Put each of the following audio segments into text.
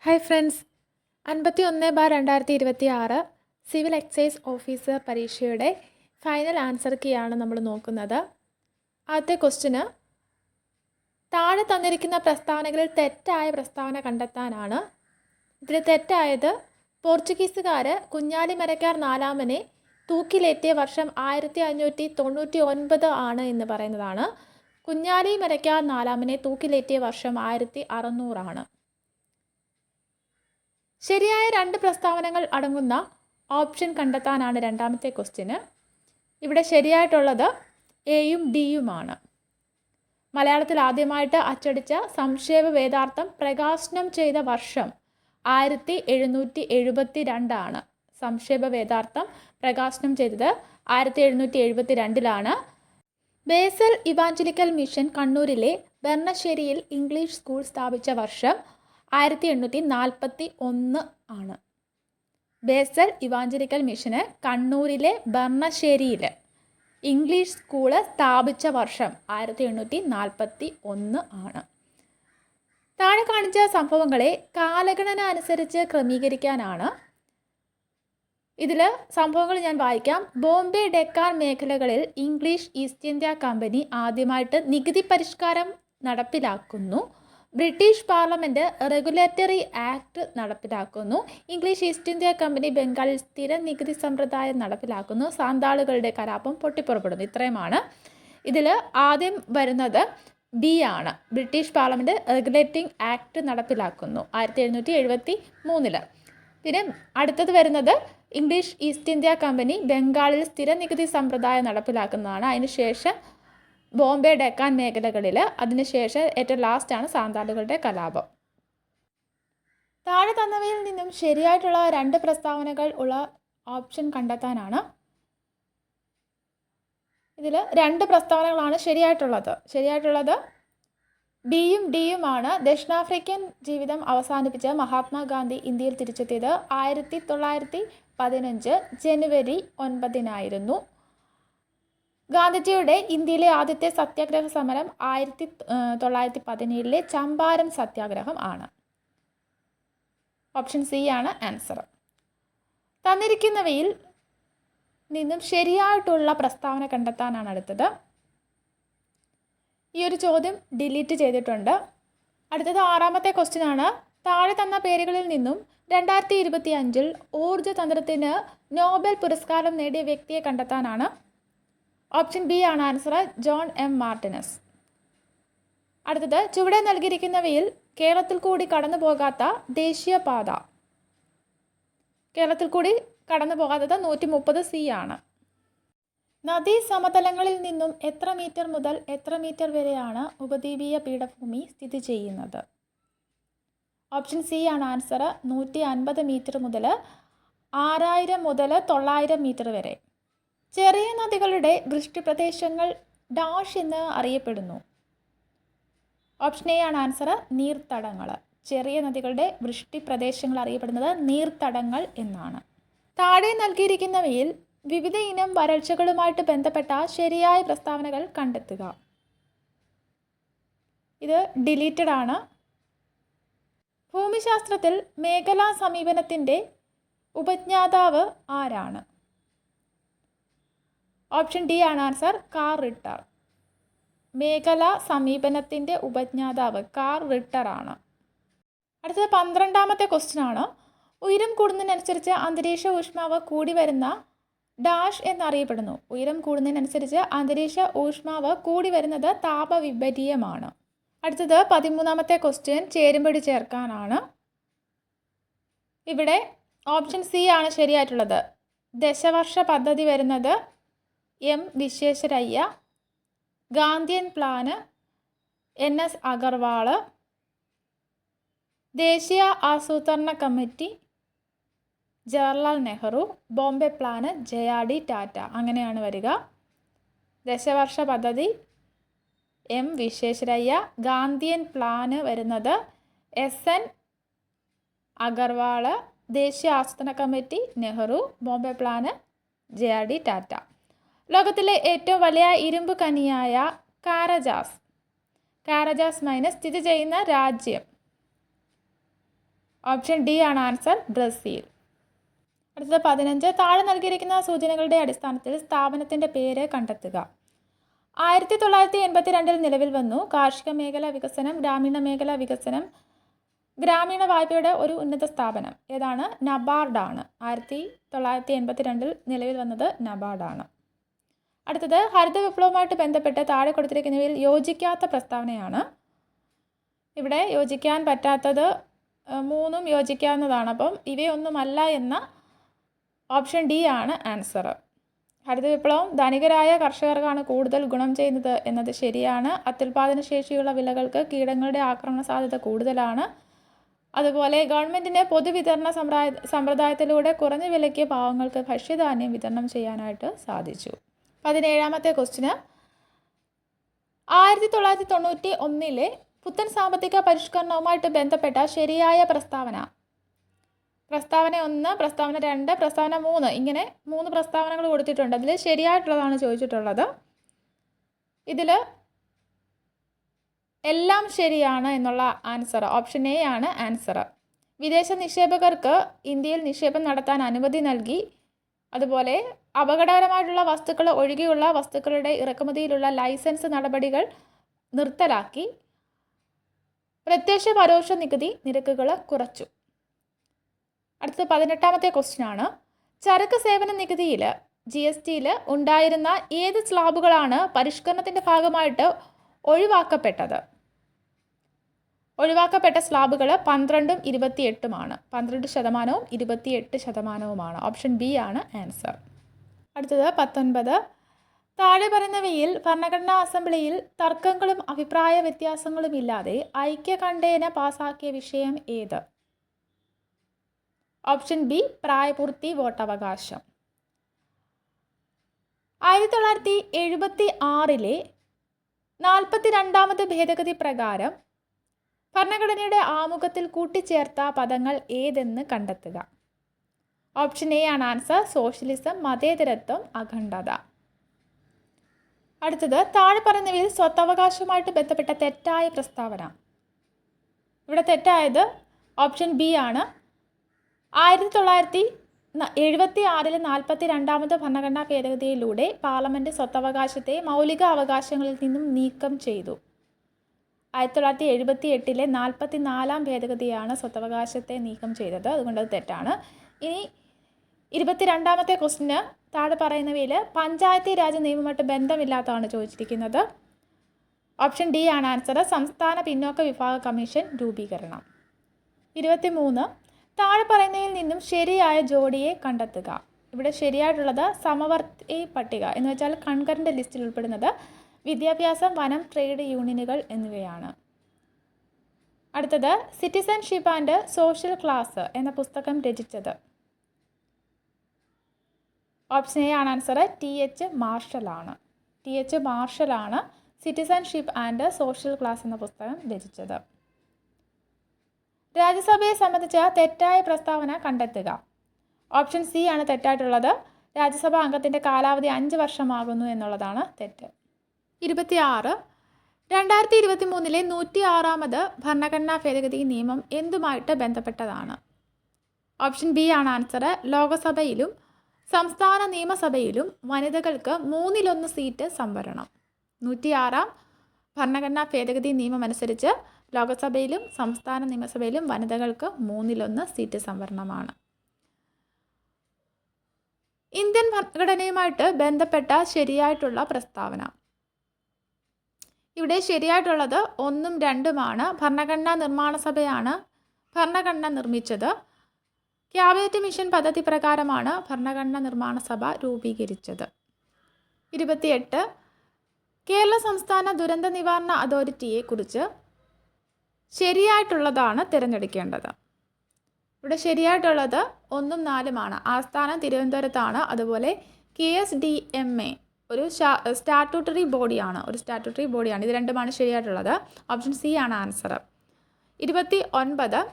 Hi friends, 51/2026 civil excise officer പരീക്ഷയുടെ final answer കീയാണ് നമ്മൾ നോക്കുന്നത്. ആദ്യത്തെ ക്വസ്റ്റ്യന് താഴെ തന്നിരിക്കുന്ന പ്രസ്താവനകളിൽ തെറ്റായ പ്രസ്താവന കണ്ടെത്താനാണ്. ഇതിൽ തെറ്റായത് പോർച്ചുഗീസുകാർ കുഞ്ഞാലി മരക്കാർ നാലാമനെ തൂക്കിലേറ്റിയ വർഷം 1599 ആണ് എന്ന് പറയുന്നതാണ്. കുഞ്ഞാലി മരക്കാർ നാലാമനെ തൂക്കിലേറ്റിയ വർഷം 1600 ആണ്. ശരിയായ രണ്ട് പ്രസ്താവനകൾ അടങ്ങുന്ന ഓപ്ഷൻ കണ്ടെത്താനാണ് രണ്ടാമത്തെ ക്വസ്റ്റ്യന്. ഇവിടെ ശരിയായിട്ടുള്ളത് എയും ഡിയുമാണ്. മലയാളത്തിൽ ആദ്യമായിട്ട് അച്ചടിച്ച സംക്ഷേപ വേദാർത്ഥം പ്രകാശനം ചെയ്ത വർഷം 1772 ആണ്. സംക്ഷേപ വേദാർത്ഥം പ്രകാശനം ചെയ്തത് 1772 ബേസൽ ഇവാഞ്ചലിക്കൽ മിഷൻ കണ്ണൂരിലെ ബർണശ്ശേരിയിൽ ഇംഗ്ലീഷ് സ്കൂൾ സ്ഥാപിച്ച വർഷം 1841 ആണ്. ബേസൽ ഇവാഞ്ചലിക്കൽ മിഷന് കണ്ണൂരിലെ ബർണശ്ശേരിയിൽ ഇംഗ്ലീഷ് സ്കൂള് സ്ഥാപിച്ച വർഷം 1841 ആണ്. താഴെ കാണിച്ച സംഭവങ്ങളെ കാലഗണന അനുസരിച്ച് ക്രമീകരിക്കാനാണ്. ഇതിൽ സംഭവങ്ങൾ ഞാൻ വായിക്കാം. ബോംബെ ഡെക്കാൻ മേഖലകളിൽ ഇംഗ്ലീഷ് ഈസ്റ്റ് ഇന്ത്യ കമ്പനി ആദ്യമായിട്ട് നികുതി പരിഷ്കാരം നടപ്പിലാക്കുന്നു. ബ്രിട്ടീഷ് പാർലമെൻറ്റ് റെഗുലേറ്ററി ആക്ട് നടപ്പിലാക്കുന്നു. ഇംഗ്ലീഷ് ഈസ്റ്റ് ഇന്ത്യ കമ്പനി ബംഗാളിൽ സ്ഥിര നികുതി സമ്പ്രദായം നടപ്പിലാക്കുന്നു. സാന്താളുകളുടെ കലാപം പൊട്ടിപ്പുറപ്പെടുന്നു. ഇത്രയുമാണ്. ഇതിൽ ആദ്യം വരുന്നത് ബി ആണ്. ബ്രിട്ടീഷ് പാർലമെൻറ്റ് റെഗുലേറ്റിംഗ് ആക്ട് നടപ്പിലാക്കുന്നു 1773. പിന്നെ അടുത്തത് വരുന്നത് ഇംഗ്ലീഷ് ഈസ്റ്റ് ഇന്ത്യ കമ്പനി ബംഗാളിൽ സ്ഥിര നികുതി സമ്പ്രദായം നടപ്പിലാക്കുന്നതാണ്. അതിനുശേഷം ബോംബെ ഡെക്കാൻ മേഖലകളിൽ, അതിനുശേഷം ഏറ്റവും ലാസ്റ്റാണ് സാന്താളുകളുടെ കലാപം. താഴെ തന്നവയിൽ നിന്നും ശരിയായിട്ടുള്ള രണ്ട് പ്രസ്താവനകൾ ഉള്ള ഓപ്ഷൻ കണ്ടെത്താനാണ്. ഇതിൽ രണ്ട് പ്രസ്താവനകളാണ് ശരിയായിട്ടുള്ളത് ബിയും ഡിയുമാണ്. ദക്ഷിണാഫ്രിക്കൻ ജീവിതം അവസാനിപ്പിച്ച മഹാത്മാഗാന്ധി ഇന്ത്യയിൽ തിരിച്ചെത്തിയത് 1915 ജനുവരി 9 ഗാന്ധിജിയുടെ ഇന്ത്യയിലെ ആദ്യത്തെ സത്യാഗ്രഹ സമരം 1917 ചമ്പാരൻ സത്യാഗ്രഹം ആണ്. ഓപ്ഷൻ സി ആണ് ആൻസർ. തന്നിരിക്കുന്നവയിൽ നിന്നും ശരിയായിട്ടുള്ള പ്രസ്താവന കണ്ടെത്താനാണ് അടുത്തത്. ഈ ഒരു ചോദ്യം ഡിലീറ്റ് ചെയ്തിട്ടുണ്ട്. അടുത്തത് ആറാമത്തെ ക്വസ്റ്റ്യൻ ആണ്. താഴെ തന്ന പേരുകളിൽ നിന്നും 2025 ഊർജ്ജതന്ത്രത്തിന് നോബൽ പുരസ്കാരം നേടിയ വ്യക്തിയെ കണ്ടെത്താനാണ്. ഓപ്ഷൻ ബി ആണ് ആൻസർ, ജോൺ എം മാർട്ടിനസ്. അടുത്തത് ചുവടെ നൽകിയിരിക്കുന്നവയിൽ കേരളത്തിൽ കൂടി കടന്നു പോകാത്ത ദേശീയപാത. കേരളത്തിൽ കൂടി കടന്നു പോകാത്തത് 130C ആണ്. നദീ സമതലങ്ങളിൽ നിന്നും എത്ര മീറ്റർ മുതൽ എത്ര മീറ്റർ വരെയാണ് ഉപദ്വീപീയ പീഠഭൂമി സ്ഥിതി ചെയ്യുന്നത്? ഓപ്ഷൻ സി ആണ് ആൻസർ, 150 മീറ്റർ മുതൽ 6000 മുതൽ 900 മീറ്റർ വരെ. ചെറിയ നദികളുടെ വൃഷ്ടിപ്രദേശങ്ങൾ ഡാഷ് എന്ന് അറിയപ്പെടുന്നു. ഓപ്ഷൻ എ ആണ് ആൻസർ, നീർത്തടങ്ങൾ. ചെറിയ നദികളുടെ വൃഷ്ടിപ്രദേശങ്ങൾ അറിയപ്പെടുന്നത് നീർത്തടങ്ങൾ എന്നാണ്. താഴെ നൽകിയിരിക്കുന്നവയിൽ വിവിധ ഇനം വരൾച്ചകളുമായിട്ട് ബന്ധപ്പെട്ട ശരിയായ പ്രസ്താവനകൾ കണ്ടെത്തുക. ഇത് ഡിലീറ്റഡ് ആണ്. ഭൂമിശാസ്ത്രത്തിൽ മേഖലാ സമീപനത്തിൻ്റെ ഉപജ്ഞാതാവ് ആരാണ്? ഓപ്ഷൻ ഡി ആണ് ആൻസർ, കാർ റിട്ടർ. മേഖലാ സമീപനത്തിൻ്റെ ഉപജ്ഞാതാവ് കാർ റിട്ടർ ആണ്. അടുത്തത് 12ാമത്തെ ക്വസ്റ്റ്യൻ ആണ്. ഉയരം കൂടുന്നതിനനുസരിച്ച് അന്തരീക്ഷ ഊഷ്മാവ് കൂടി വരുന്ന ഡാഷ് എന്നറിയപ്പെടുന്നു. ഉയരം കൂടുന്നതിനനുസരിച്ച് അന്തരീക്ഷ ഊഷ്മാവ് കൂടി വരുന്നത് താപവിപര്യമാണ്. അടുത്തത് 13ാമത്തെ ക്വസ്റ്റ്യൻ ചേരുംപടി ചേർക്കാനാണ്. ഇവിടെ ഓപ്ഷൻ സി ആണ് ശരിയായിട്ടുള്ളത്. ദശവർഷ പദ്ധതി വരുന്നത് M Visvesvaraya. Gandhian plan NS Agarwal. ദേശീയ ആസൂത്രണ committee Jawaharlal Nehru. Bombay plan JRD Tata. അങ്ങനെയാണ് വരിക. ദശവർഷ പദ്ധതി എം വിശ്വേശ്വരയ്യ. ഗാന്ധിയൻ പ്ലാന് വരുന്നത് SN അഗർവാൾ. ദേശീയ ആസൂത്രണ committee Nehru. Bombay plan JRD Tata. ലോകത്തിലെ ഏറ്റവും വലിയ ഇരുമ്പ് ഖനിയായ കാരജാസ് മൈന് സ്ഥിതി ചെയ്യുന്ന രാജ്യം. ഓപ്ഷൻ ഡി ആണ് ആൻസർ, ബ്രസീൽ. അടുത്തത് 15. താഴെ നൽകിയിരിക്കുന്ന സൂചനകളുടെ അടിസ്ഥാനത്തിൽ സ്ഥാപനത്തിൻ്റെ പേര് കണ്ടെത്തുക. 1982 നിലവിൽ വന്നു. കാർഷിക മേഖല വികസനം, ഗ്രാമീണ മേഖല വികസനം, ഗ്രാമീണ വായ്പയുടെ ഒരു ഉന്നത സ്ഥാപനം. ഏതാണ്? നബാർഡാണ്. 1982 നിലവിൽ വന്നത് നബാർഡാണ്. അടുത്തത് ഹരിത വിപ്ലവവുമായിട്ട് ബന്ധപ്പെട്ട് താഴെ കൊടുത്തിരിക്കുന്നവയിൽ യോജിക്കാത്ത പ്രസ്താവനയാണ്. ഇവിടെ യോജിക്കാൻ പറ്റാത്തത് 3 യോജിക്കാവുന്നതാണ്. അപ്പം ഇവയൊന്നുമല്ല എന്ന ഓപ്ഷൻ ഡി ആണ് ആൻസർ. ഹരിത വിപ്ലവം ധനികരായ കർഷകർക്കാണ് കൂടുതൽ ഗുണം ചെയ്യുന്നത് എന്നത് ശരിയാണ്. അത്യുൽപാദന ശേഷിയുള്ള വിളകൾക്ക് കീടങ്ങളുടെ ആക്രമണ സാധ്യത കൂടുതലാണ്. അതുപോലെ ഗവൺമെൻറ്റിന് പൊതുവിതരണ സമ്പ്രദായത്തിലൂടെ കുറഞ്ഞ വിലയ്ക്ക് പാവങ്ങൾക്ക് ഭക്ഷ്യധാന്യം വിതരണം ചെയ്യാനായിട്ട് സാധിച്ചു. 17ാമത്തെ ക്വസ്റ്റ്യന് 1991 പുത്തൻ സാമ്പത്തിക പരിഷ്കരണവുമായിട്ട് ബന്ധപ്പെട്ട ശരിയായ പ്രസ്താവന. പ്രസ്താവന 1, പ്രസ്താവന 2, പ്രസ്താവന 3 ഇങ്ങനെ 3 പ്രസ്താവനകൾ കൊടുത്തിട്ടുണ്ട്. അതിൽ ശരിയായിട്ടുള്ളതാണ് ചോദിച്ചിട്ടുള്ളത്. ഇതിൽ എല്ലാം ശരിയാണ് എന്നുള്ള ആൻസർ ഓപ്ഷൻ എ ആണ് ആൻസർ. വിദേശ നിക്ഷേപകർക്ക് ഇന്ത്യയിൽ നിക്ഷേപം നടത്താൻ അനുമതി നൽകി. അതുപോലെ അപകടകരമായിട്ടുള്ള വസ്തുക്കൾ ഒഴികെയുള്ള വസ്തുക്കളുടെ ഇറക്കുമതിയിലുള്ള ലൈസൻസ് നടപടികൾ നിർത്തലാക്കി. പ്രത്യക്ഷ പരോക്ഷ നികുതി നിരക്കുകൾ കുറച്ചു. അടുത്തത് 18ാമത്തെ ക്വസ്റ്റ്യനാണ്. ചരക്ക് സേവന നികുതിയിൽ GSTയിൽ ഉണ്ടായിരുന്ന ഏത് സ്ലാബുകളാണ് പരിഷ്കരണത്തിൻ്റെ ഭാഗമായിട്ട് ഒഴിവാക്കപ്പെട്ടത്? ഒഴിവാക്കപ്പെട്ട സ്ലാബുകൾ 12ഉം 28ഉമാണ്. 12% 28%. ഓപ്ഷൻ ബി ആണ് ആൻസർ. അടുത്തത് 19. താഴെ പറയുന്നവയിൽ ഭരണഘടനാ അസംബ്ലിയിൽ തർക്കങ്ങളും അഭിപ്രായ വ്യത്യാസങ്ങളും ഇല്ലാതെ ഐക്യകണ്ഠേന പാസാക്കിയ വിഷയം ഏത്? ഓപ്ഷൻ ബി പ്രായപൂർത്തി വോട്ടവകാശം. 1976 42ാമത് ഭേദഗതി പ്രകാരം ഭരണഘടനയുടെ ആമുഖത്തിൽ കൂട്ടിച്ചേർത്ത പദങ്ങൾ ഏതെന്ന് കണ്ടെത്തുക. ഓപ്ഷൻ എ ആണ് ആൻസർ, സോഷ്യലിസം, മതേതരത്വം, അഖണ്ഡത. അടുത്തത് താഴെ പറയുന്നവയിൽ സ്വത്തവകാശവുമായിട്ട് ബന്ധപ്പെട്ട തെറ്റായ പ്രസ്താവന. ഇവിടെ തെറ്റായത് ഓപ്ഷൻ ബി ആണ്. 1976 42ാമത് ഭരണഘടനാ ഭേദഗതിയിലൂടെ പാർലമെൻറ്റ് സ്വത്തവകാശത്തെ മൗലിക അവകാശങ്ങളിൽ നിന്നും നീക്കം ചെയ്തു. 1978 44ാം ഭേദഗതിയാണ് സ്വത്തവകാശത്തെ നീക്കം ചെയ്തത്. അതുകൊണ്ട് അത് തെറ്റാണ്. ഇനി 22ാമത്തെ ക്വസ്റ്റ്യന് താഴെ പറയുന്നവയിൽ പഞ്ചായത്തി രാജ് നിയമമായിട്ട് ബന്ധമില്ലാത്തതാണ് ചോദിച്ചിരിക്കുന്നത്. ഓപ്ഷൻ ഡി ആണ് ആൻസർ, സംസ്ഥാന പിന്നോക്ക വിഭാഗ കമ്മീഷൻ രൂപീകരണം. 23. താഴെ പറയുന്നതിൽ നിന്നും ശരിയായ ജോഡിയെ കണ്ടെത്തുക. ഇവിടെ ശരിയായിട്ടുള്ളത് സമവർത്തി പട്ടിക എന്ന് വെച്ചാൽ കൺകറന്റ് ലിസ്റ്റിൽ ഉൾപ്പെടുന്നത് വിദ്യാഭ്യാസം, വനം, ട്രേഡ് യൂണിയനുകൾ എന്നിവയാണ്. അടുത്തത് സിറ്റിസൺഷിപ്പ് ആൻഡ് സോഷ്യൽ ക്ലാസ് എന്ന പുസ്തകം രചിച്ചത്. ഓപ്ഷൻ എ ആണ് ആൻസർ, TH മാർഷലാണ്. TH മാർഷലാണ് സിറ്റിസൺഷിപ്പ് ആൻഡ് സോഷ്യൽ ക്ലാസ് എന്ന പുസ്തകം രചിച്ചത്. രാജ്യസഭയെ സംബന്ധിച്ച തെറ്റായ പ്രസ്താവന കണ്ടെത്തുക. ഓപ്ഷൻ സി ആണ് തെറ്റായിട്ടുള്ളത്. രാജ്യസഭാ അംഗത്തിൻ്റെ കാലാവധി 5 വർഷമാകുന്നു എന്നുള്ളതാണ് തെറ്റ്. 26. 2023 106ാമത് ഭരണഘടനാ ഭേദഗതി നിയമം എന്തുമായിട്ട് ബന്ധപ്പെട്ടതാണ്? ഓപ്ഷൻ ബി ആണ് ആൻസർ, ലോകസഭയിലും സംസ്ഥാന നിയമസഭയിലും വനിതകൾക്ക് 1/3 സീറ്റ് സംവരണം. 106ാം ഭരണഘടനാ ഭേദഗതി നിയമം അനുസരിച്ച് ലോകസഭയിലും സംസ്ഥാന നിയമസഭയിലും വനിതകൾക്ക് 1/3 സീറ്റ് സംവരണമാണ്. ഇന്ത്യൻ ഭരണഘടനയുമായിട്ട് ബന്ധപ്പെട്ട ശരിയായിട്ടുള്ള പ്രസ്താവന. ഇവിടെ ശരിയായിട്ടുള്ളത് 1ഉം 2ഉമാണ്. ഭരണഘടനാ നിർമ്മാണ സഭയാണ് ഭരണഘടന നിർമ്മിച്ചത്. ക്യാബിനറ്റ് മിഷൻ പദ്ധതി പ്രകാരമാണ് ഭരണഘടനാ നിർമ്മാണ സഭ രൂപീകരിച്ചത്. 28. കേരള സംസ്ഥാന ദുരന്ത നിവാരണ അതോറിറ്റിയെ കുറിച്ച് ശരിയായിട്ടുള്ളതാണ് തിരഞ്ഞെടുക്കേണ്ടത്. ഇവിടെ ശരിയായിട്ടുള്ളത് 1ഉം 4ഉമാണ്. ആസ്ഥാനം തിരുവനന്തപുരത്താണ്. അതുപോലെ KSDMA ഒരു സ്റ്റാറ്റ്യൂട്ടറി ബോഡിയാണ്. ഇത് രണ്ടുമാണ് ശരിയായിട്ടുള്ളത്. ഓപ്ഷൻ സി ആണ് ആൻസർ. 29.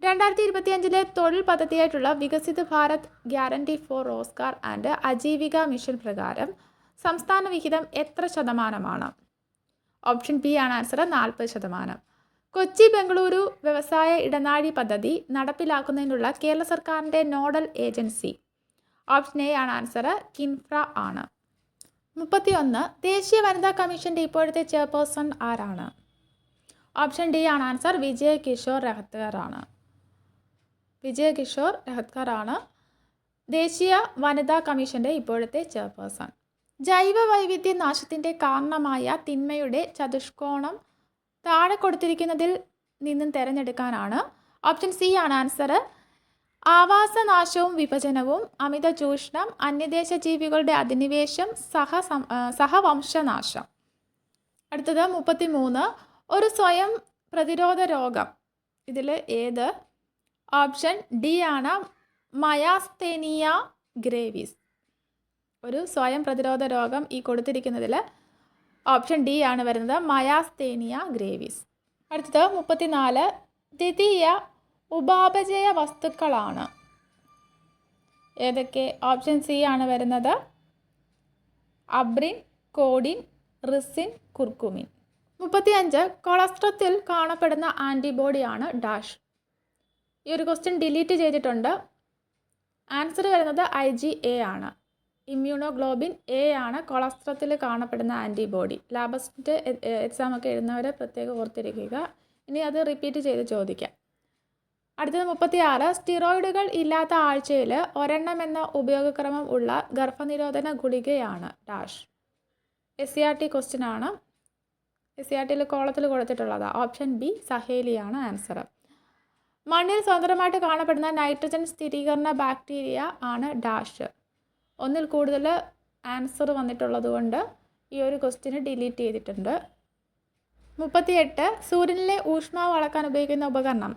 2025 തൊഴിൽ പദ്ധതിയായിട്ടുള്ള Viksit Bharat guarantee for Rozgar and Ajeevika mission പ്രകാരം സംസ്ഥാന വിഹിതം എത്ര ശതമാനമാണ്? ഓപ്ഷൻ ബി ആണ് ആൻസർ, 40%. കൊച്ചി ബംഗളൂരു വ്യവസായ ഇടനാഴി പദ്ധതി നടപ്പിലാക്കുന്നതിനുള്ള കേരള സർക്കാരിൻ്റെ നോഡൽ ഏജൻസി. ഓപ്ഷൻ എ ആണ് ആൻസർ, കിൻഫ്ര ആണ്. 31. ദേശീയ വനിതാ കമ്മീഷൻ്റെ ഇപ്പോഴത്തെ ചെയർപേഴ്സൺ ആരാണ്? ഓപ്ഷൻ ഡി ആണ് ആൻസർ, വിജയ് കിഷോർ രഹത്കർ ആണ്. വിജയ് കിഷോർ രഹത്കർ ആണ് ദേശീയ വനിതാ കമ്മീഷൻ്റെ ഇപ്പോഴത്തെ ചെയർപേഴ്സൺ. ജൈവ വൈവിധ്യ നാശത്തിൻ്റെ കാരണമായ തിന്മയുടെ ചതുഷ്കോണം താഴെ കൊടുത്തിരിക്കുന്നതിൽ നിന്നും തിരഞ്ഞെടുക്കാനാണ്. ഓപ്ഷൻ സി ആണ് ആൻസർ, ആവാസനാശവും വിഭജനവും, അമിത ചൂഷണം, അന്യദേശ ജീവികളുടെ അധിനിവേശം, സഹവംശനാശം. അടുത്തത് 33. ഒരു സ്വയം പ്രതിരോധ രോഗം ഇതിൽ ഏത്? ഓപ്ഷൻ ഡി ആണ് മയാസ്തേനിയ ഗ്രേവിസ്. ഒരു സ്വയം പ്രതിരോധ രോഗം ഈ കൊടുത്തിരിക്കുന്നതിൽ ഓപ്ഷൻ ഡി ആണ് വരുന്നത്, മയാസ്തേനിയ ഗ്രേവിസ്. അടുത്തത് 34. ദ്വിതീയ ഉപാപചയ വസ്തുക്കളാണ് ഏതൊക്കെ? ഓപ്ഷൻ സി ആണ് വരുന്നത്, അബ്രിൻ, കോഡിൻ, റിസിൻ, കുർക്കുമിൻ. 35. കൊളസ്ട്രത്തിൽ കാണപ്പെടുന്ന ആൻറ്റിബോഡിയാണ് ഡാഷ്. ഈ ഒരു ക്വസ്റ്റ്യൻ ഡിലീറ്റ് ചെയ്തിട്ടുണ്ട്. ആൻസർ വരുന്നത് IgA ആണ്. ഇമ്മ്യൂണോഗ്ലോബിൻ എ ആണ് കൊളസ്ട്രത്തിൽ കാണപ്പെടുന്ന ആൻറ്റിബോഡി. ലാബസ്റ്റ് എക്സാമൊക്കെ എഴുതുന്നവരെ പ്രത്യേകം ഓർത്തിരിക്കുക. ഇനി അത് റിപ്പീറ്റ് ചെയ്ത് ചോദിക്കാം. അടുത്തത് 36. സ്റ്റിറോയിഡുകൾ ഇല്ലാത്ത ആഴ്ചയിൽ ഒരെണ്ണം എന്ന ഉപയോഗക്രമം ഉള്ള ഗർഭനിരോധന ഗുളികയാണ് ഡാഷ്. SCRT ക്വസ്റ്റ്യൻ ആണ്. SCRTയിൽ കോളത്തിൽ കൊടുത്തിട്ടുള്ളതാണ്. ഓപ്ഷൻ ബി സഹേലിയാണ് ആൻസർ. മണ്ണിൽ സ്വതന്ത്രമായിട്ട് കാണപ്പെടുന്ന നൈട്രജൻ സ്ഥിരീകരണ ബാക്ടീരിയ ആണ് ഡാഷ്. ഒന്നിൽ കൂടുതൽ ആൻസർ വന്നിട്ടുള്ളത് കൊണ്ട് ഈ ഒരു ക്വസ്റ്റ്യന് ഡിലീറ്റ് ചെയ്തിട്ടുണ്ട്. 38. സൂര്യനിലെ ഊഷ്മാവ് അളക്കാൻ ഉപയോഗിക്കുന്ന ഉപകരണം.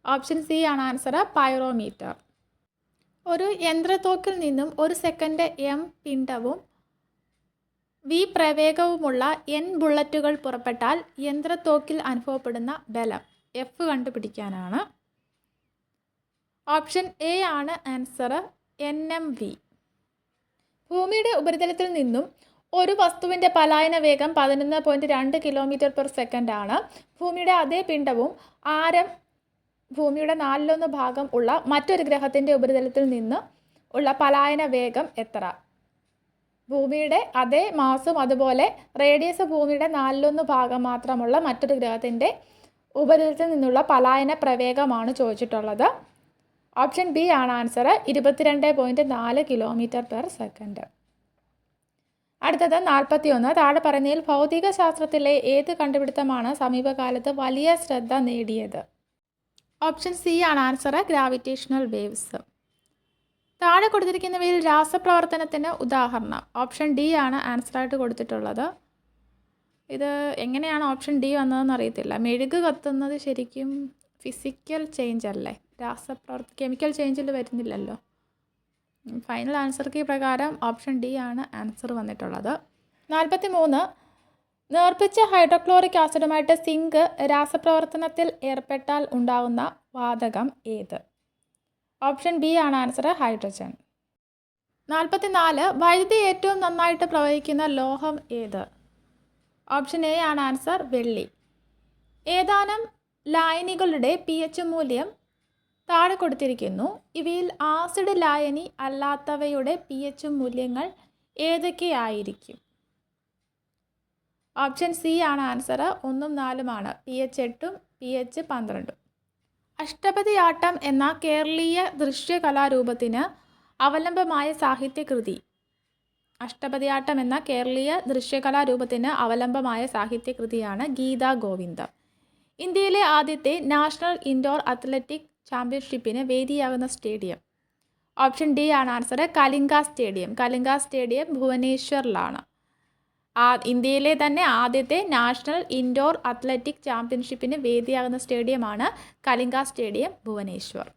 ഓപ്ഷൻ സി ആണ് ആൻസർ, പൈറോമീറ്റർ. ഒരു യന്ത്രത്തോക്കിൽ നിന്നും 1 സെക്കൻഡ് m പിണ്ഡവും v പ്രവേഗവുമുള്ള n ബുള്ളറ്റുകൾ പുറപ്പെട്ടാൽ യന്ത്രത്തോക്കിൽ അനുഭവപ്പെടുന്ന ബലം F കണ്ടുപിടിക്കാനാണ്. ഓപ്ഷൻ എ ആണ് ആൻസർ, NMV. ഭൂമിയുടെ ഉപരിതലത്തിൽ നിന്നും ഒരു വസ്തുവിൻ്റെ പലായന വേഗം 11.2 km/s ആണ്. ഭൂമിയുടെ അതേ പിണ്ഡവും ആരം ഭൂമിയുടെ 1/4 ഭാഗം ഉള്ള മറ്റൊരു ഗ്രഹത്തിൻ്റെ ഉപരിതലത്തിൽ നിന്ന് ഉള്ള പലായന വേഗം എത്ര? ഭൂമിയുടെ അതേ മാസും അതുപോലെ റേഡിയസ് ഭൂമിയുടെ 1/4 ഭാഗം മാത്രമുള്ള മറ്റൊരു ഗ്രഹത്തിൻ്റെ ഉപരിതലത്തിൽ നിന്നുള്ള പലായന പ്രവേഗമാണ് ചോദിച്ചിട്ടുള്ളത്. ഓപ്ഷൻ ബി ആണ് ആൻസർ, 22.4 km/s. അടുത്തത് 41. താഴെ പറയുന്നതിൽ ഭൗതിക ശാസ്ത്രത്തിലെ ഏത് കണ്ടുപിടുത്തമാണ് സമീപകാലത്ത് വലിയ ശ്രദ്ധ നേടിയത്? ഓപ്ഷൻ സി ആണ് ആൻസർ, ഗ്രാവിറ്റേഷണൽ വേവ്സ്. താഴെ കൊടുത്തിരിക്കുന്നവയിൽ രാസപ്രവർത്തനത്തിന് ഉദാഹരണം. ഓപ്ഷൻ ഡി ആണ് ആൻസറായിട്ട് കൊടുത്തിട്ടുള്ളത്. ഇത് എങ്ങനെയാണ് ഓപ്ഷൻ ഡി വന്നതെന്ന് അറിയത്തില്ല. മെഴുക് കത്തുന്നത് ശരിക്കും ഫിസിക്കൽ ചേഞ്ച് അല്ലേ, കെമിക്കൽ ചേഞ്ചിൽ വരുന്നില്ലല്ലോ. ഫൈനൽ ആൻസർ കീ പ്രകാരം ഓപ്ഷൻ ഡി ആണ് ആൻസർ വന്നിട്ടുള്ളത്. 43. നേർപ്പിച്ച ഹൈഡ്രോക്ലോറിക് ആസിഡുമായിട്ട് സിങ്ക് രാസപ്രവർത്തനത്തിൽ ഏർപ്പെട്ടാൽ ഉണ്ടാകുന്ന വാതകം ഏത്? ഓപ്ഷൻ ബി ആണ് ആൻസർ, ഹൈഡ്രജൻ. 44. വൈദ്യുതി ഏറ്റവും നന്നായിട്ട് പ്രവഹിക്കുന്ന ലോഹം ഏത്? ഓപ്ഷൻ എ ആണ് ആൻസർ, വെള്ളി. ഏതാനും ലായനികളുടെ pH മൂല്യം താഴെ കൊടുത്തിരിക്കുന്നു. ഇവയിൽ ആസിഡ് ലായനി അല്ലാത്തവയുടെ pH മൂല്യങ്ങൾ ഏതൊക്കെയായിരിക്കും? ഓപ്ഷൻ സി ആണ് ആൻസർ, 1ഉം 4ഉം ആണ്. pH 8ഉം pH 12ഉം. അഷ്ടപതിയാട്ടം എന്ന കേരളീയ ദൃശ്യകലാരൂപത്തിന് അവലംബമായ സാഹിത്യകൃതി. അഷ്ടപതിയാട്ടം എന്ന കേരളീയ ദൃശ്യകലാരൂപത്തിന് അവലംബമായ സാഹിത്യകൃതിയാണ് ഗീതാ ഗോവിന്ദം. ഇന്ത്യയിലെ ആദ്യത്തെ നാഷണൽ ഇൻഡോർ അത്ലറ്റിക് ചാമ്പ്യൻഷിപ്പിന് വേദിയാകുന്ന സ്റ്റേഡിയം. ഓപ്ഷൻ ഡി ആണ് answer, Kalinga stadium. Kalinga stadium ഭുവനേശ്വറിലാണ്. ഇന്ത്യയിലെ തന്നെ ആദ്യത്തെ നാഷണൽ ഇൻഡോർ അത്ലറ്റിക് ചാമ്പ്യൻഷിപ്പിന് വേദിയാകുന്ന സ്റ്റേഡിയമാണ് കലിംഗ സ്റ്റേഡിയം, ഭുവനേശ്വർ.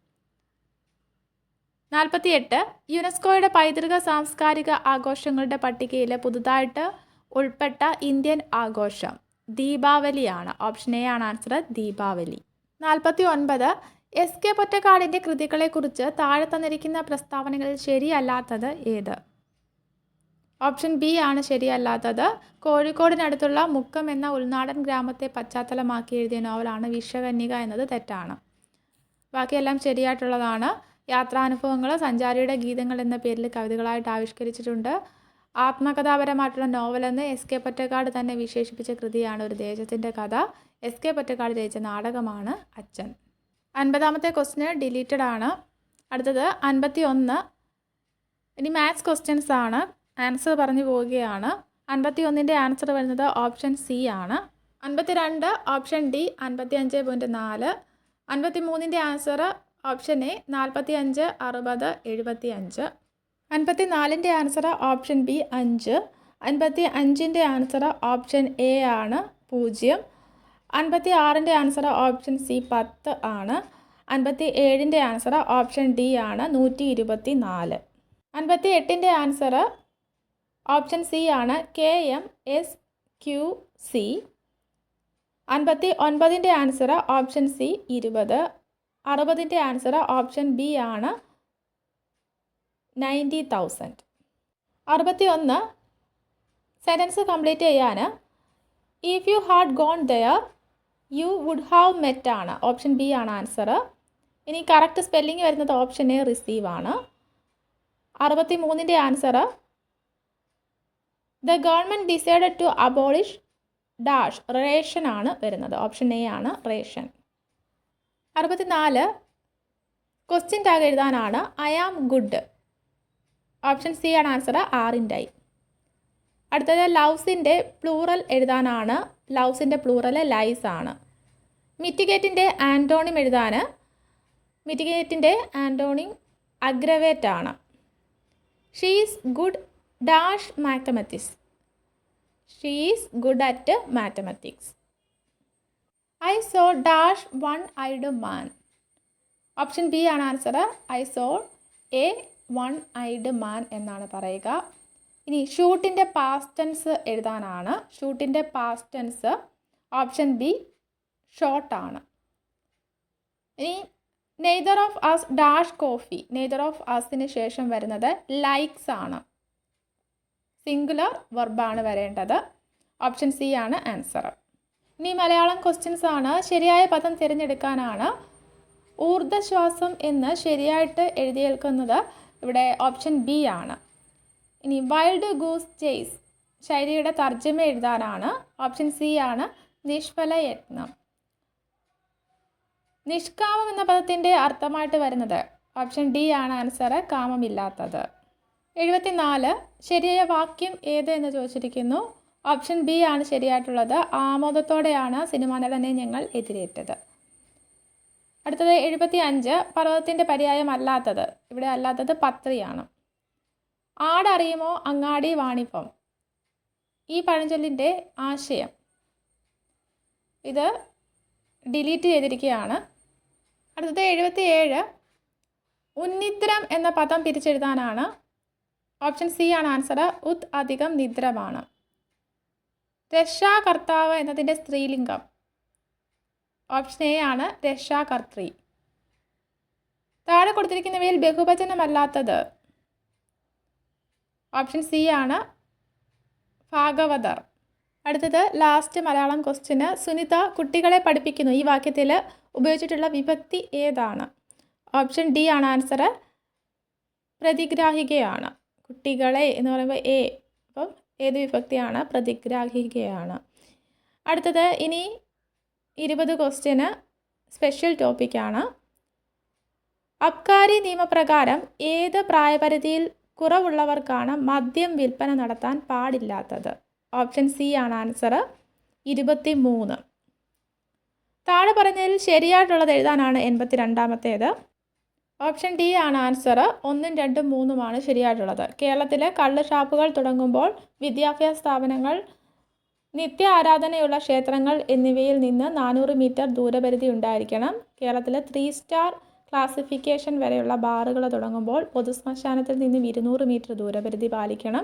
48. യുനെസ്കോയുടെ പൈതൃക സാംസ്കാരിക ആഘോഷങ്ങളുടെ പട്ടികയിൽ പുതുതായിട്ട് ഉൾപ്പെട്ട ഇന്ത്യൻ ആഘോഷം ദീപാവലിയാണ്. ഓപ്ഷൻ എ ആണ് ആൻസർ, ദീപാവലി. 49. എസ് കെ പൊറ്റക്കാടിൻ്റെ കൃതികളെക്കുറിച്ച് താഴെ തന്നിരിക്കുന്ന പ്രസ്താവനകളിൽ ശരിയല്ലാത്തത് ഏത്? ഓപ്ഷൻ ബി ആണ് ശരിയല്ലാത്തത്. കോഴിക്കോടിനടുത്തുള്ള മുക്കം എന്ന ഉൾനാടൻ ഗ്രാമത്തെ പശ്ചാത്തലമാക്കി എഴുതിയ നോവലാണ് വിഷകന്യക എന്നത് തെറ്റാണ്. ബാക്കിയെല്ലാം ശരിയായിട്ടുള്ളതാണ്. യാത്രാനുഭവങ്ങൾ സഞ്ചാരിയുടെ ഗീതങ്ങൾ എന്ന പേരിൽ കവിതകളായിട്ട് ആവിഷ്കരിച്ചിട്ടുണ്ട്. ആത്മകഥാപരമായിട്ടുള്ള നോവലെന്ന് എസ് കെ പൊറ്റക്കാട് തന്നെ വിശേഷിപ്പിച്ച കൃതിയാണ് ഒരു ദേശത്തിൻ്റെ കഥ. എസ് കെ പൊറ്റക്കാട് രചിച്ച നാടകമാണ് അച്ഛൻ. 50-ാമത്തെ ക്വസ്റ്റ്യൻ ഡിലീറ്റഡ് ആണ്. അടുത്തത് 51. ഇനി മാത്സ് ക്വസ്റ്റ്യൻസ് ആണ്. ആൻസർ പറഞ്ഞു പോവുകയാണ്. 51ൻ്റെ ആൻസർ വരുന്നത് ഓപ്ഷൻ സി ആണ്. 52 ഓപ്ഷൻ ഡി 55.4. 53ൻ്റെ ആൻസർ ഓപ്ഷൻ എ 45, 60, 75. 54ൻ്റെ ആൻസർ ഓപ്ഷൻ ബി 5. 55ൻ്റെ ആൻസർ ഓപ്ഷൻ എ ആണ് 0. 56ൻ്റെ ആൻസർ ഓപ്ഷൻ സി 10 ആണ്. 57ൻ്റെ ആൻസർ ഓപ്ഷൻ ഡി ആണ് 124. 58ൻ്റെ ആൻസർ ഓപ്ഷൻ സി ആണ് KMSQC. 59ൻ്റെ ആൻസർ ഓപ്ഷൻ സി 20. 60ൻ്റെ ആൻസർ ഓപ്ഷൻ ബി ആണ് 90,000. 61 സെൻറ്റൻസ് കംപ്ലീറ്റ് ചെയ്യാൻ if you had gone there you would have met ആണ്. ഓപ്ഷൻ ബി ആണ് ആൻസർ. ഇനി കറക്റ്റ് സ്പെല്ലിംഗ് വരുന്നത് ഓപ്ഷൻ എ റിസീവ് ആണ്. 63ൻ്റെ answer the government decided to abolish dash ration ആണ് വരുന്നത്. ഓപ്ഷൻ എ ആണ് റേഷൻ. 64 ക്വസ്റ്റ്യൻ ടാഗ് എഴുതാനാണ് I am good. Option c ആണ് ആൻസർ ആറിൻ്റെ. അടുത്തത് ലവ്സിൻ്റെ പ്ലൂറൽ എഴുതാനാണ്. ലവ്സിൻ്റെ പ്ലൂറൽ ലൈസ് ആണ്. മിറ്റിഗേറ്റിൻ്റെ ആൻറ്റോണിം എഴുതാൻ മിറ്റിഗേറ്റിൻ്റെ ആൻറ്റോണിം അഗ്രവേറ്റ് ആണ്. She is good dash mathematics. She is good at mathematics. I saw dash one eyed man. Option b ആണ് answer I saw a one eyed man എന്നാണ് പറയുക. ഇനി ഷൂട്ടിൻ്റെ പാസ്റ്റ് ടെൻസ് എഴുതാനാണ്. ഷൂട്ടിൻ്റെ past tense option b shot ആണ്. ഇനി neither of us dash coffee. Neither of അസിന് ശേഷം വരുന്നത് ലൈക്സ് ആണ്. സിംഗുലർ വെർബാണ് വരേണ്ടത്. ഓപ്ഷൻ സി ആണ് ആൻസർ. ഇനി മലയാളം ക്വസ്റ്റ്യൻസ് ആണ്. ശരിയായ പദം തിരഞ്ഞെടുക്കാനാണ്. ഊർധ്വശ്വാസം എന്ന് ശരിയായിട്ട് എഴുതിയേൽക്കുന്നത് ഇവിടെ ഓപ്ഷൻ ബി ആണ്. ഇനി വൈൽഡ് ഗൂസ് ചേസ് ശൈലിയുടെ തർജ്ജമ എഴുതാനാണ്. ഓപ്ഷൻ സി ആണ് നിഷ്ഫല യത്നം. നിഷ്കാമം എന്ന പദത്തിൻ്റെ അർത്ഥമായിട്ട് വരുന്നത് ഓപ്ഷൻ ഡി ആണ് ആൻസർ കാമമില്ലാത്തത്. 74 ശരിയായ വാക്യം ഏത് എന്ന് ചോദിച്ചിരിക്കുന്നു. ഓപ്ഷൻ ബി ആണ് ശരിയായിട്ടുള്ളത്. ആമോദത്തോടെയാണ് സിനിമാ നടനെ ഞങ്ങൾ എതിരേറ്റത്. അടുത്തത് 75 പർവ്വതത്തിൻ്റെ പര്യായം അല്ലാത്തത്. ഇവിടെ അല്ലാത്തത് പത്രിയാണ്. ആടറിയുമോ അങ്ങാടി വാണിപ്പം. ഈ പഴഞ്ചൊല്ലിൻ്റെ ആശയം ഇത് ഡിലീറ്റ് ചെയ്തിരിക്കുകയാണ്. അടുത്തത് 77 ഉന്നിദ്രം എന്ന പദം പിരിച്ചെഴുതാനാണ്. ഓപ്ഷൻ സി ആണ് ആൻസർ ഉത് അധികം നിദ്രമാണ്. രക്ഷാകർത്താവ് എന്നതിൻ്റെ സ്ത്രീലിംഗം ഓപ്ഷൻ എ ആണ് രക്ഷാകർത്തൃ. താഴെ കൊടുത്തിരിക്കുന്നവയിൽ ബഹുവചനമല്ലാത്തത് ഓപ്ഷൻ സി ആണ് ഭാഗവതർ. അടുത്തത് ലാസ്റ്റ് മലയാളം ക്വസ്റ്റ്യന് സുനിത കുട്ടികളെ പഠിപ്പിക്കുന്നു. ഈ വാക്യത്തിൽ ഉപയോഗിച്ചിട്ടുള്ള വിഭക്തി ഏതാണ്? ഓപ്ഷൻ ഡി ആണ് ആൻസർ പ്രതിഗ്രാഹികയാണ്. കുട്ടികളെ എന്ന് പറയുമ്പോൾ എ, അപ്പം ഏത് വിഭക്തിയാണ്? പ്രതിഗ്രാഹികയാണ്. അടുത്തത് ഇനി 20 ക്വസ്റ്റ്യന് സ്പെഷ്യൽ ടോപ്പിക്കാണ്. അബ്കാരി നിയമപ്രകാരം ഏത് പ്രായപരിധിയിൽ കുറവുള്ളവർക്കാണ് മദ്യം വിൽപ്പന നടത്താൻ പാടില്ലാത്തത്? ഓപ്ഷൻ സി ആണ് ആൻസർ 23. താഴെ പറഞ്ഞതിൽ ശരിയായിട്ടുള്ളത് എഴുതാനാണ് 82ാമത്തേത്. ഓപ്ഷൻ ഡി ആണ് ആൻസർ 1, 2, 3 ശരിയായിട്ടുള്ളത്. കേരളത്തിലെ കള്ള് ഷാപ്പുകൾ തുടങ്ങുമ്പോൾ വിദ്യാഭ്യാസ സ്ഥാപനങ്ങൾ, നിത്യ ആരാധനയുള്ള ക്ഷേത്രങ്ങൾ എന്നിവയിൽ നിന്ന് 400 മീറ്റർ ദൂരപരിധി ഉണ്ടായിരിക്കണം. കേരളത്തിൽ 3 സ്റ്റാർ ക്ലാസിഫിക്കേഷൻ വരെയുള്ള ബാറുകൾ തുടങ്ങുമ്പോൾ പൊതുശ്മശാനത്തിൽ നിന്നും 200 മീറ്റർ ദൂരപരിധി പാലിക്കണം.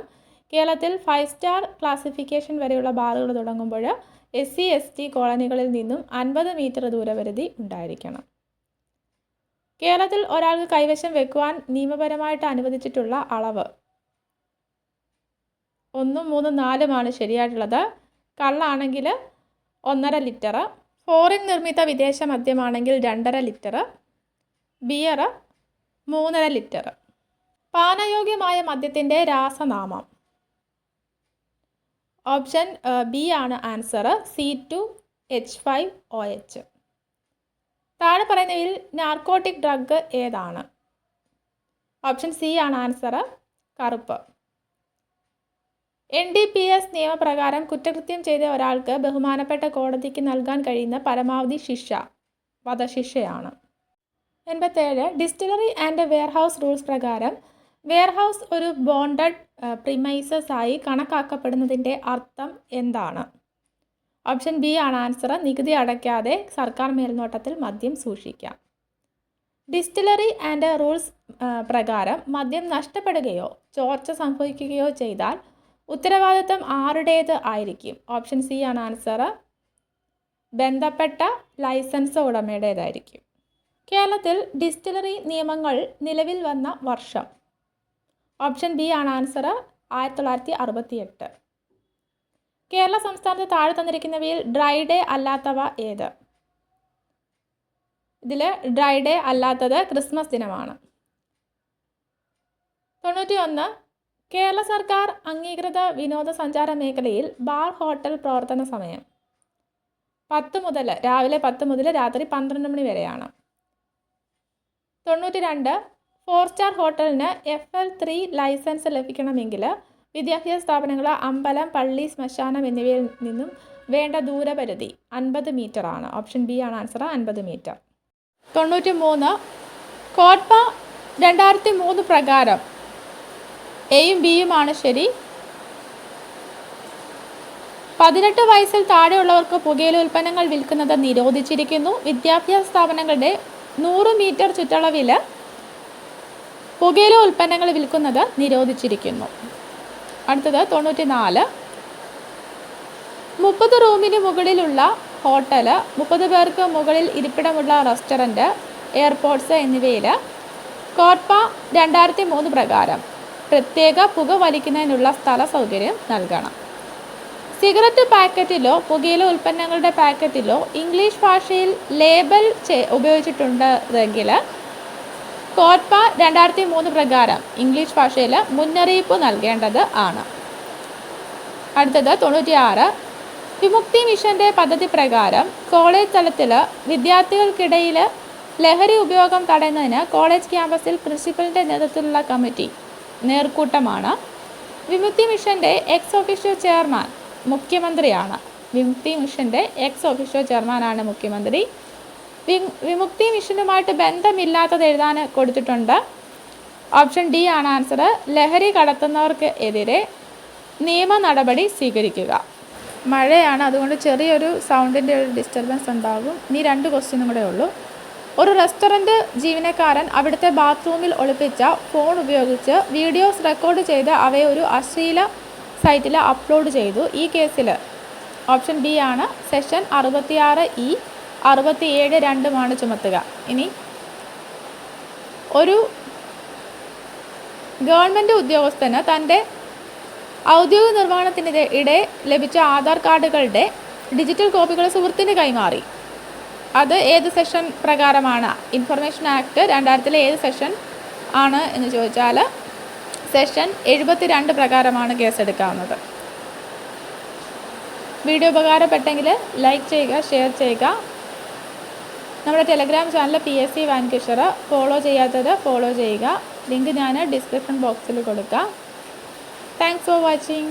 കേരളത്തിൽ 5 സ്റ്റാർ ക്ലാസിഫിക്കേഷൻ വരെയുള്ള ബാറുകൾ തുടങ്ങുമ്പോൾ SC ST കോളനികളിൽ നിന്നും 50 മീറ്റർ ദൂരപരിധി ഉണ്ടായിരിക്കണം. കേരളത്തിൽ ഒരാൾക്ക് കൈവശം വെക്കുവാൻ നിയമപരമായിട്ട് അനുവദിച്ചിട്ടുള്ള അളവ് 1, 3, 4 ശരിയായിട്ടുള്ളത്. കള്ളാണെങ്കിൽ 1.5 ലിറ്റർ, ഫോറിൻ നിർമ്മിത വിദേശ മദ്യമാണെങ്കിൽ 2.5 ലിറ്റർ, ബിയർ 3.5 ലിറ്റർ. പാനയോഗ്യമായ മദ്യത്തിൻ്റെ രാസനാമം. ഓപ്ഷൻ ബി ആണ് ആൻസർ, C2H5OH. താഴെ പറയുന്നവയിൽ നാർക്കോട്ടിക് ഡ്രഗ് ഏതാണ്? ഓപ്ഷൻ സി ആണ് ആൻസർ, കറുപ്പ്. NDPS നിയമപ്രകാരം കുറ്റകൃത്യം ചെയ്ത ഒരാൾക്ക് ബഹുമാനപ്പെട്ട കോടതിക്ക് നൽകാൻ കഴിയുന്ന പരമാവധി ശിക്ഷ വധശിക്ഷയാണ്. 87. ഡിസ്റ്റിലറി ആൻഡ് വെയർഹൗസ് റൂൾസ് പ്രകാരം വെയർഹൗസ് ഒരു ബോണ്ടഡ് പ്രിമൈസസ് ആയി കണക്കാക്കപ്പെടുന്നതിൻ്റെ അർത്ഥം എന്താണ്? ഓപ്ഷൻ ബി ആണ് ആൻസർ, നികുതി അടയ്ക്കാതെ സർക്കാർ മേൽനോട്ടത്തിൽ മദ്യം സൂക്ഷിക്കാം. ഡിസ്റ്റിലറി ആൻഡ് റൂൾസ് പ്രകാരം മദ്യം നഷ്ടപ്പെടുകയോ ചോർച്ച സംഭവിക്കുകയോ ചെയ്താൽ ഉത്തരവാദിത്തം ആരുടേത് ആയിരിക്കും? ഓപ്ഷൻ സി ആണ് ആൻസർ, ബന്ധപ്പെട്ട ലൈസൻസ് ഉടമയുടേതായിരിക്കും. കേരളത്തിൽ ഡിസ്റ്റിലറി നിയമങ്ങൾ നിലവിൽ വന്ന വർഷം. ഓപ്ഷൻ ബി ആണ് ആൻസർ, 1968. കേരള സംസ്ഥാനത്ത് താഴെ തന്നിരിക്കുന്നവയിൽ ഡ്രൈ ഡേ അല്ലാത്തവ ഏത്? ഇതിൽ ഡ്രൈ ഡേ അല്ലാത്തത് ക്രിസ്മസ് ദിനമാണ്. 91. കേരള സർക്കാർ അംഗീകൃത വിനോദസഞ്ചാര മേഖലയിൽ ബാർ ഹോട്ടൽ പ്രവർത്തന സമയം രാവിലെ 10 മുതൽ രാത്രി 12 മണി വരെയാണ്. 92. 4 സ്റ്റാർ ഹോട്ടലിന് FL3 ലൈസൻസ് ലഭിക്കണമെങ്കിൽ വിദ്യാഭ്യാസ സ്ഥാപനങ്ങൾ, അമ്പലം, പള്ളി, ശ്മശാനം എന്നിവയിൽ നിന്നും വേണ്ട ദൂരപരിധി 50 മീറ്റർ ആണ്. ഓപ്ഷൻ ബി ആണ് ആൻസർ, 50 മീറ്റർ. 93. കോട്ട്പ 2003 പ്രകാരം എയും ബിയുമാണ് ശരി. 18 വയസ്സിൽ താഴെയുള്ളവർക്ക് പുകയില ഉൽപ്പന്നങ്ങൾ വിൽക്കുന്നത് നിരോധിച്ചിരിക്കുന്നു. വിദ്യാഭ്യാസ സ്ഥാപനങ്ങളുടെ 100 മീറ്റർ ചുറ്റളവിൽ പുകയില ഉൽപ്പന്നങ്ങൾ വിൽക്കുന്നത് നിരോധിച്ചിരിക്കുന്നു. അടുത്തത് 94. 30 റൂമിന് മുകളിലുള്ള ഹോട്ടൽ, 30 പേർക്ക് മുകളിൽ ഇരിപ്പിടമുള്ള റെസ്റ്റോറൻറ്റ്, എയർപോർട്ട്സ് എന്നിവയിൽ കോട്ട്പ 2003 പ്രകാരം പ്രത്യേക പുക വലിക്കുന്നതിനുള്ള സ്ഥല സൗകര്യം നൽകണം. സിഗരറ്റ് പാക്കറ്റിലോ പുകയില ഉൽപ്പന്നങ്ങളുടെ പാക്കറ്റിലോ ഇംഗ്ലീഷ് ഭാഷയിൽ ലേബൽ ഉപയോഗിച്ചിട്ടുണ്ടെങ്കിൽ കോട്ട്പ 2003 പ്രകാരം ഇംഗ്ലീഷ് ഭാഷയിൽ മുന്നറിയിപ്പ് നൽകേണ്ടത് ആണ്. അടുത്തത് 96. വിമുക്തി മിഷൻ്റെ പദ്ധതി പ്രകാരം കോളേജ് തലത്തിൽ വിദ്യാർത്ഥികൾക്കിടയിൽ ലഹരി ഉപയോഗം തടയുന്നതിന് കോളേജ് ക്യാമ്പസിൽ പ്രിൻസിപ്പലിൻ്റെ നേതൃത്വത്തിലുള്ള കമ്മിറ്റി നേർക്കൂട്ടമാണ്. വിമുക്തി മിഷൻ്റെ എക്സ് ഒഫീഷ്യോ ചെയർമാൻ മുഖ്യമന്ത്രിയാണ്. വിമുക്തി മിഷൻ്റെ എക്സ് ഒഫീഷ്യോ ചെയർമാനാണ് മുഖ്യമന്ത്രി. വിമുക്തി മിഷനുമായിട്ട് ബന്ധമില്ലാത്തത് എഴുതാൻ കൊടുത്തിട്ടുണ്ട്. ഓപ്ഷൻ ഡി ആണ് ആൻസർ, ലഹരി കടത്തുന്നവർക്ക് എതിരെ നിയമ നടപടി സ്വീകരിക്കുക. മഴയാണ്, അതുകൊണ്ട് ചെറിയൊരു സൗണ്ടിൻ്റെ ഒരു ഡിസ്റ്റർബൻസ് ഉണ്ടാകും. ഇനി 2 ക്വസ്റ്റ്യനും കൂടെ ഉള്ളൂ. ഒരു റെസ്റ്റോറൻറ്റ് ജീവനക്കാരൻ അവിടുത്തെ ബാത്റൂമിൽ ഒളിപ്പിച്ച ഫോൺ ഉപയോഗിച്ച് വീഡിയോസ് റെക്കോർഡ് ചെയ്ത് അവയെ ഒരു അശ്ലീല സൈറ്റിൽ അപ്ലോഡ് ചെയ്തു. ഈ കേസിൽ ഓപ്ഷൻ ബി ആണ്, സെക്ഷൻ 66E 67(2) ചുമത്തുക. ഇനി ഒരു ഗവൺമെൻറ് ഉദ്യോഗസ്ഥന് തൻ്റെ ഔദ്യോഗിക നിർവഹണത്തിനിടെ ലഭിച്ച ആധാർ കാർഡുകളുടെ ഡിജിറ്റൽ കോപ്പികൾ സുഹൃത്തിന് കൈമാറി. അത് ഏത് സെക്ഷൻ പ്രകാരമാണ്? ഇൻഫർമേഷൻ ആക്ട് 2000 ഏത് സെക്ഷൻ ആണ് എന്ന് ചോദിച്ചാൽ സെക്ഷൻ 72 പ്രകാരമാണ് കേസെടുക്കാവുന്നത്. വീഡിയോ ഉപകാരപ്പെട്ടെങ്കിൽ ലൈക്ക് ചെയ്യുക, ഷെയർ ചെയ്യുക. നമ്മുടെ ടെലഗ്രാം ചാനൽ PSC വാൻകിഷർ ഫോളോ ചെയ്യാത്തത് ഫോളോ ചെയ്യുക. ലിങ്ക് ഞാൻ ഡിസ്ക്രിപ്ഷൻ ബോക്സിൽ കൊടുക്കാം. Thanks for watching.